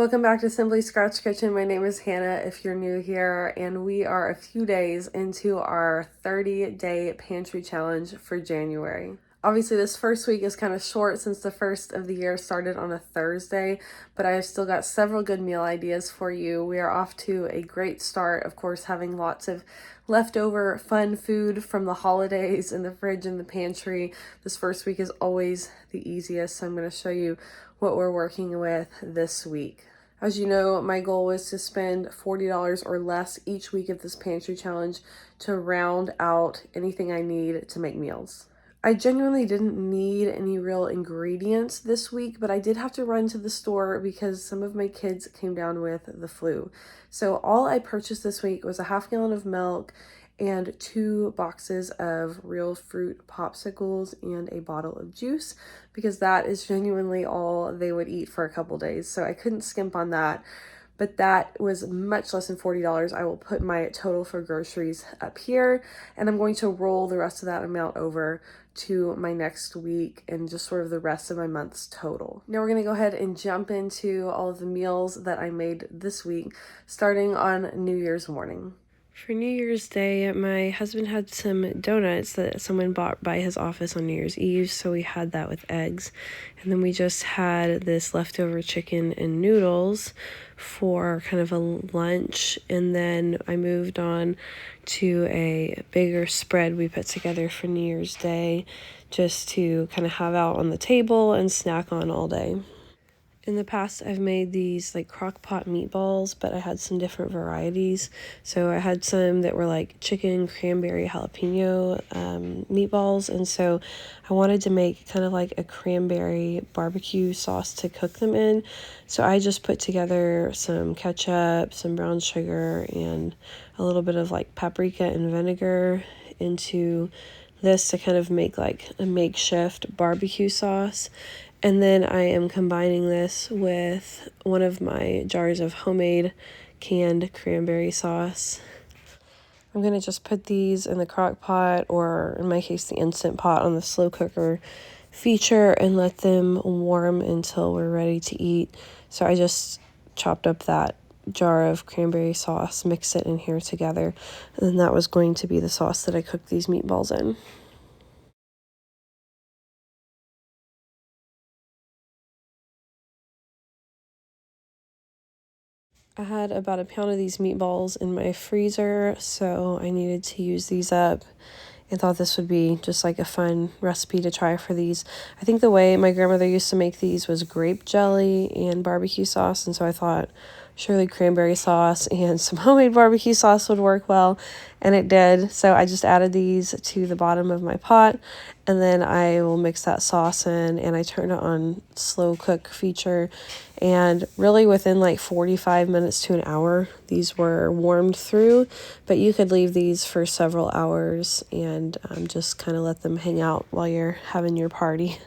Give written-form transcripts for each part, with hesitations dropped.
Welcome back to Simply Scratch Kitchen. My name is Hannah if you're new here, and we are a few days into our 30-day pantry challenge for January. Obviously, this first week is kind of short since the first of the year started on a Thursday, but I have still got several good meal ideas for you. We are off to a great start, of course, having lots of leftover fun food from the holidays in the fridge and the pantry. This first week is always the easiest, so I'm going to show you what we're working with this week. As you know, my goal was to spend $40 or less each week of this pantry challenge to round out anything I need to make meals. I genuinely didn't need any real ingredients this week, but I did have to run to the store because some of my kids came down with the flu. So all I purchased this week was a half gallon of milk and 2 boxes of real fruit popsicles and a bottle of juice, because that is genuinely all they would eat for a couple days. So I couldn't skimp on that, but that was much less than $40. I will put my total for groceries up here, and I'm going to roll the rest of that amount over to my next week and just sort of the rest of my month's total. Now we're going to go ahead and jump into all of the meals that I made this week, starting on New Year's morning. For New Year's Day, my husband had some donuts that someone bought by his office on New Year's Eve, so we had that with eggs. And then we just had this leftover chicken and noodles for kind of a lunch. And then I moved on to a bigger spread we put together for New Year's Day just to kind of have out on the table and snack on all day. In the past, I've made these like crock pot meatballs, but I had some different varieties. So I had some that were like chicken, cranberry, jalapeno meatballs. And so I wanted to make kind of like a cranberry barbecue sauce to cook them in. So I just put together some ketchup, some brown sugar, and a little bit of like paprika and vinegar into this to kind of make like a makeshift barbecue sauce. And then I am combining this with one of my jars of homemade canned cranberry sauce. I'm going to just put these in the crock pot, or in my case, the Instant Pot, on the slow cooker feature and let them warm until we're ready to eat. So I just chopped up that jar of cranberry sauce, mixed it in here together, and then that was going to be the sauce that I cooked these meatballs in. I had about a pound of these meatballs in my freezer, so I needed to use these up. I thought this would be just like a fun recipe to try for these. I think the way my grandmother used to make these was grape jelly and barbecue sauce, and so I thought surely cranberry sauce and some homemade barbecue sauce would work well, and it did. So I just added these to the bottom of my pot, and then I will mix that sauce in, and I turn it on slow cook feature, and really within like 45 minutes to an hour, these were warmed through, but you could leave these for several hours and just kind of let them hang out while you're having your party.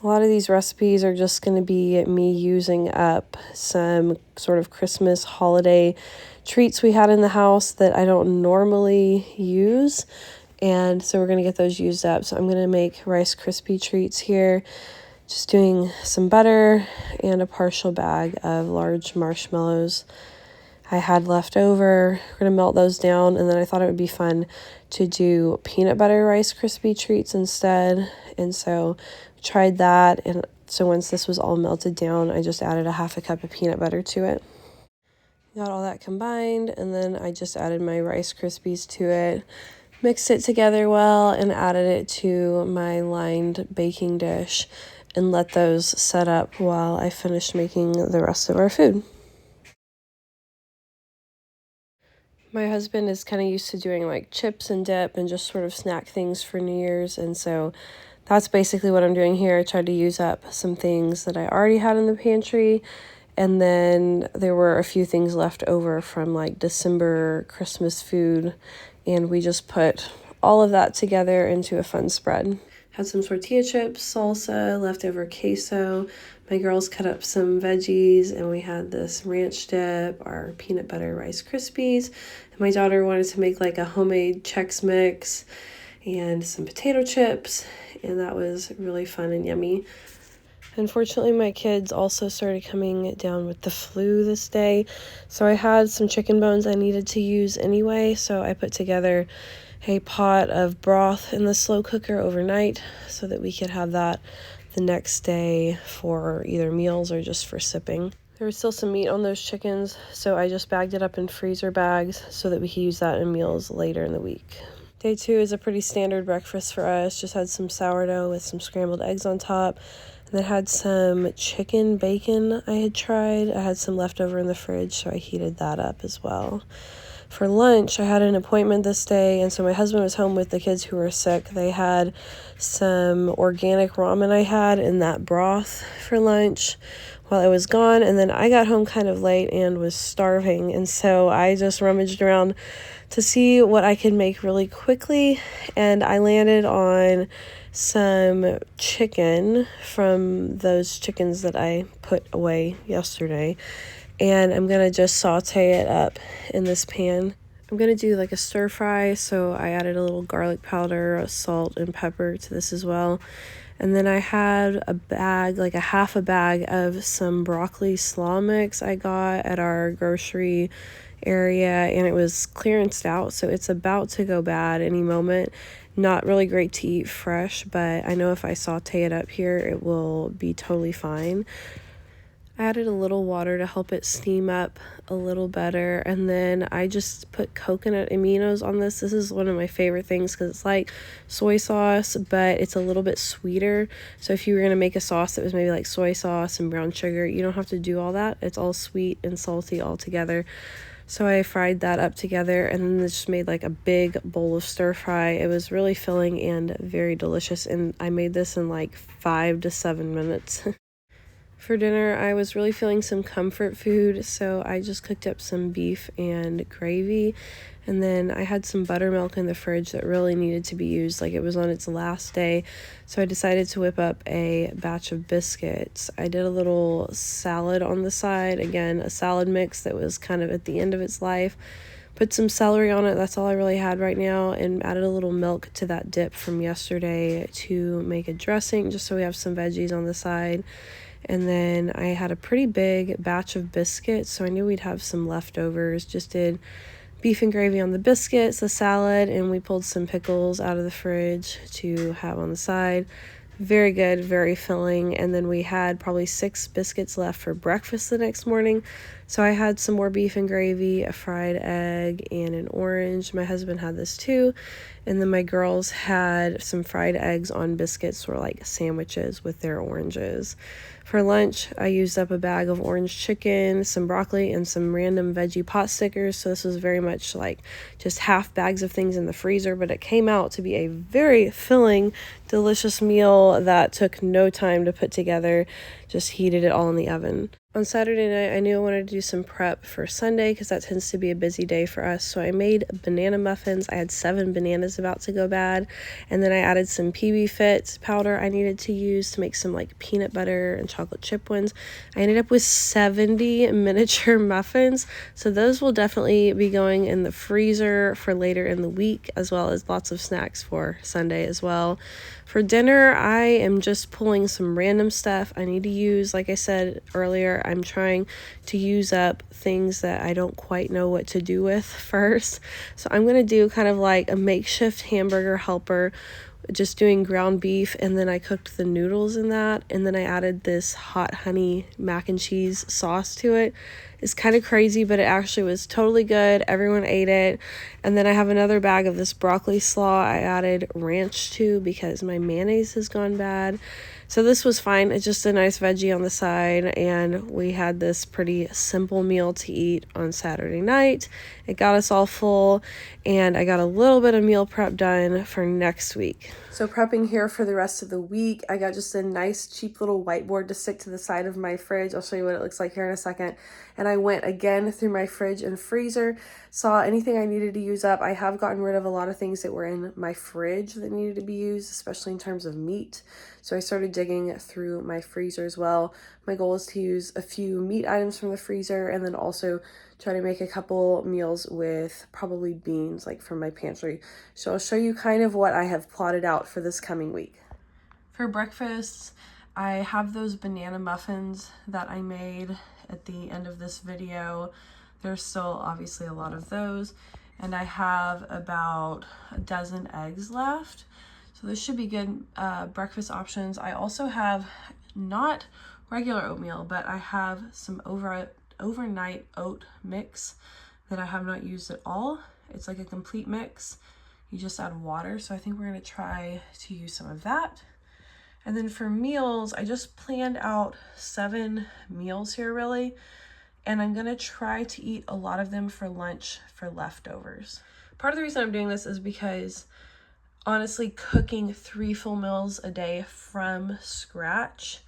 A lot of these recipes are just going to be me using up some sort of Christmas holiday treats we had in the house that I don't normally use. And so we're going to get those used up. So I'm going to make Rice Krispie treats here. Just doing some butter and a partial bag of large marshmallows I had left over. We're going to melt those down, and then I thought it would be fun to do peanut butter Rice Krispie treats instead. And so tried that, and so once this was all melted down, I just added a half a cup of peanut butter to it. Got all that combined, and then I just added my Rice Krispies to it, mixed it together well, and added it to my lined baking dish, and let those set up while I finished making the rest of our food. My husband is kind of used to doing like chips and dip and just sort of snack things for New Year's, and so that's basically what I'm doing here. I tried to use up some things that I already had in the pantry, and then there were a few things left over from like December Christmas food, and we just put all of that together into a fun spread. Had some tortilla chips, salsa, leftover queso. My girls cut up some veggies, and we had this ranch dip, our peanut butter Rice Krispies. And my daughter wanted to make like a homemade Chex Mix and some potato chips, and that was really fun and yummy. Unfortunately, my kids also started coming down with the flu this day, so I had some chicken bones I needed to use anyway, so I put together a pot of broth in the slow cooker overnight so that we could have that the next day for either meals or just for sipping. There was still some meat on those chickens, so I just bagged it up in freezer bags so that we could use that in meals later in the week. Day 2 is a pretty standard breakfast for us. Just had some sourdough with some scrambled eggs on top. And then had some chicken bacon I had tried. I had some leftover in the fridge, so I heated that up as well. For lunch, I had an appointment this day, and so my husband was home with the kids who were sick. They had some organic ramen I had in that broth for lunch while I was gone, and then I got home kind of late and was starving, and so I just rummaged around to see what I could make really quickly, and I landed on some chicken from those chickens that I put away yesterday, and I'm gonna just saute it up in this pan. I'm gonna do like a stir fry, so I added a little garlic powder, salt, and pepper to this as well. And then I had a bag, like a half a bag of some broccoli slaw mix I got at our grocery area, and it was clearanced out, so it's about to go bad any moment. Not really great to eat fresh, but I know if I saute it up here, it will be totally fine. I added a little water to help it steam up a little better, and then I just put coconut aminos on this. This is one of my favorite things because it's like soy sauce, but it's a little bit sweeter. So if you were going to make a sauce that was maybe like soy sauce and brown sugar, you don't have to do all that. It's all sweet and salty all together. So I fried that up together, and then just made like a big bowl of stir fry. It was really filling and very delicious, and I made this in like 5 to 7 minutes. For dinner, I was really feeling some comfort food, so I just cooked up some beef and gravy, and then I had some buttermilk in the fridge that really needed to be used, like it was on its last day, so I decided to whip up a batch of biscuits. I did a little salad on the side, again, a salad mix that was kind of at the end of its life. Put some celery on it, that's all I really had right now, and added a little milk to that dip from yesterday to make a dressing, just so we have some veggies on the side. And then I had a pretty big batch of biscuits, so I knew we'd have some leftovers. Just did beef and gravy on the biscuits, the salad, and we pulled some pickles out of the fridge to have on the side. Very good, very filling. And then we had probably 6 biscuits left for breakfast the next morning. So I had some more beef and gravy, a fried egg, and an orange. My husband had this too. And then my girls had some fried eggs on biscuits, or like sandwiches with their oranges. For lunch, I used up a bag of orange chicken, some broccoli, and some random veggie pot stickers. So this was very much like just half bags of things in the freezer, but it came out to be a very filling, delicious meal that took no time to put together. Just heated it all in the oven. On Saturday night, I knew I wanted to do some prep for Sunday because that tends to be a busy day for us. So I made banana muffins. I had 7 bananas about to go bad. And then I added some PB Fit powder I needed to use to make some like peanut butter and chocolate chip ones. I ended up with 70 miniature muffins. So those will definitely be going in the freezer for later in the week, as well as lots of snacks for Sunday as well. For dinner, I am just pulling some random stuff I need to use. Like I said earlier, I'm trying to use up things that I don't quite know what to do with first. So I'm going to do kind of like a makeshift hamburger helper, just doing ground beef, and then I cooked the noodles in that, and then I added this hot honey mac and cheese sauce to it. It's kind of crazy, but it actually was totally good. Everyone ate it. And then I have another bag of this broccoli slaw I added ranch to because my mayonnaise has gone bad. So this was fine. It's just a nice veggie on the side, and we had this pretty simple meal to eat on Saturday night. It got us all full, and I got a little bit of meal prep done for next week. So prepping here for the rest of the week, I got just a nice cheap little whiteboard to stick to the side of my fridge. I'll show you what it looks like here in a second. And I went again through my fridge and freezer, saw anything I needed to use up. I have gotten rid of a lot of things that were in my fridge that needed to be used, especially in terms of meat. So I started digging through my freezer as well. My goal is to use a few meat items from the freezer, and then also try to make a couple meals with probably beans, like from my pantry. So I'll show you kind of what I have plotted out for this coming week. For breakfast, I have those banana muffins that I made at the end of this video. There's still obviously a lot of those. And I have about a dozen eggs left. So this should be good breakfast options. I also have not regular oatmeal, but I have some overnight oat mix that I have not used at all. It's like a complete mix. You just add water. So I think we're gonna try to use some of that. And then for meals, I just planned out 7 meals here really. And I'm gonna try to eat a lot of them for lunch for leftovers. Part of the reason I'm doing this is because honestly, cooking 3 full meals a day from scratch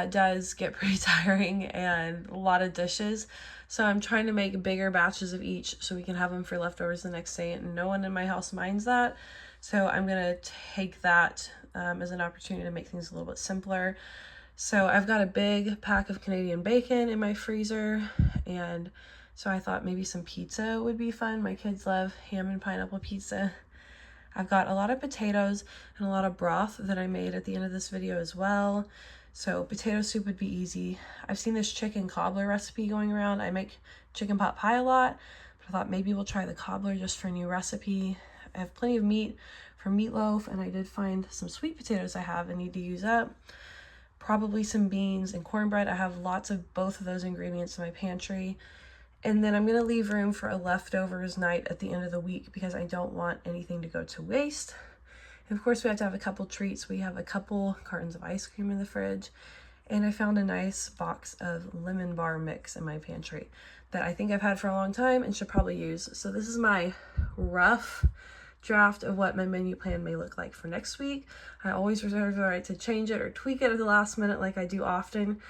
does get pretty tiring and a lot of dishes. So I'm trying to make bigger batches of each so we can have them for leftovers the next day, and no one in my house minds that. So I'm gonna take that as an opportunity to make things a little bit simpler. So I've got a big pack of Canadian bacon in my freezer, and so I thought maybe some pizza would be fun. My kids love ham and pineapple pizza. I've got a lot of potatoes and a lot of broth that I made at the end of this video as well. So potato soup would be easy. I've seen this chicken cobbler recipe going around. I make chicken pot pie a lot, but I thought maybe we'll try the cobbler just for a new recipe. I have plenty of meat for meatloaf, and I did find some sweet potatoes I have and need to use up. Probably some beans and cornbread. I have lots of both of those ingredients in my pantry. And then I'm gonna leave room for a leftovers night at the end of the week because I don't want anything to go to waste. And of course we have to have a couple treats. We have a couple cartons of ice cream in the fridge, and I found a nice box of lemon bar mix in my pantry that I think I've had for a long time and should probably use. So this is my rough draft of what my menu plan may look like for next week. I always reserve the right to change it or tweak it at the last minute like I do often,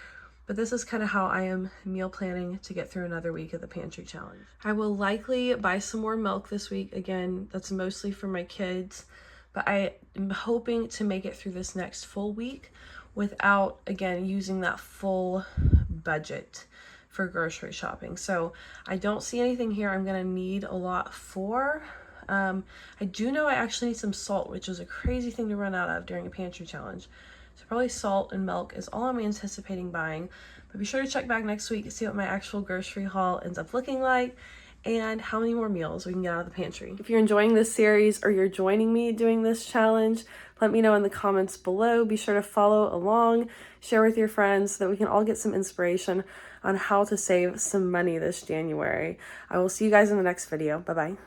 but this is kind of how I am meal planning to get through another week of the pantry challenge. I will likely buy some more milk this week. Again, that's mostly for my kids, but I am hoping to make it through this next full week without, again, using that full budget for grocery shopping. So I don't see anything here I'm gonna need a lot for. I do know I actually need some salt, which is a crazy thing to run out of during a pantry challenge. So probably salt and milk is all I'm anticipating buying. But be sure to check back next week to see what my actual grocery haul ends up looking like and how many more meals we can get out of the pantry. If you're enjoying this series or you're joining me doing this challenge, let me know in the comments below. Be sure to follow along, share with your friends so that we can all get some inspiration on how to save some money this January. I will see you guys in the next video. Bye-bye.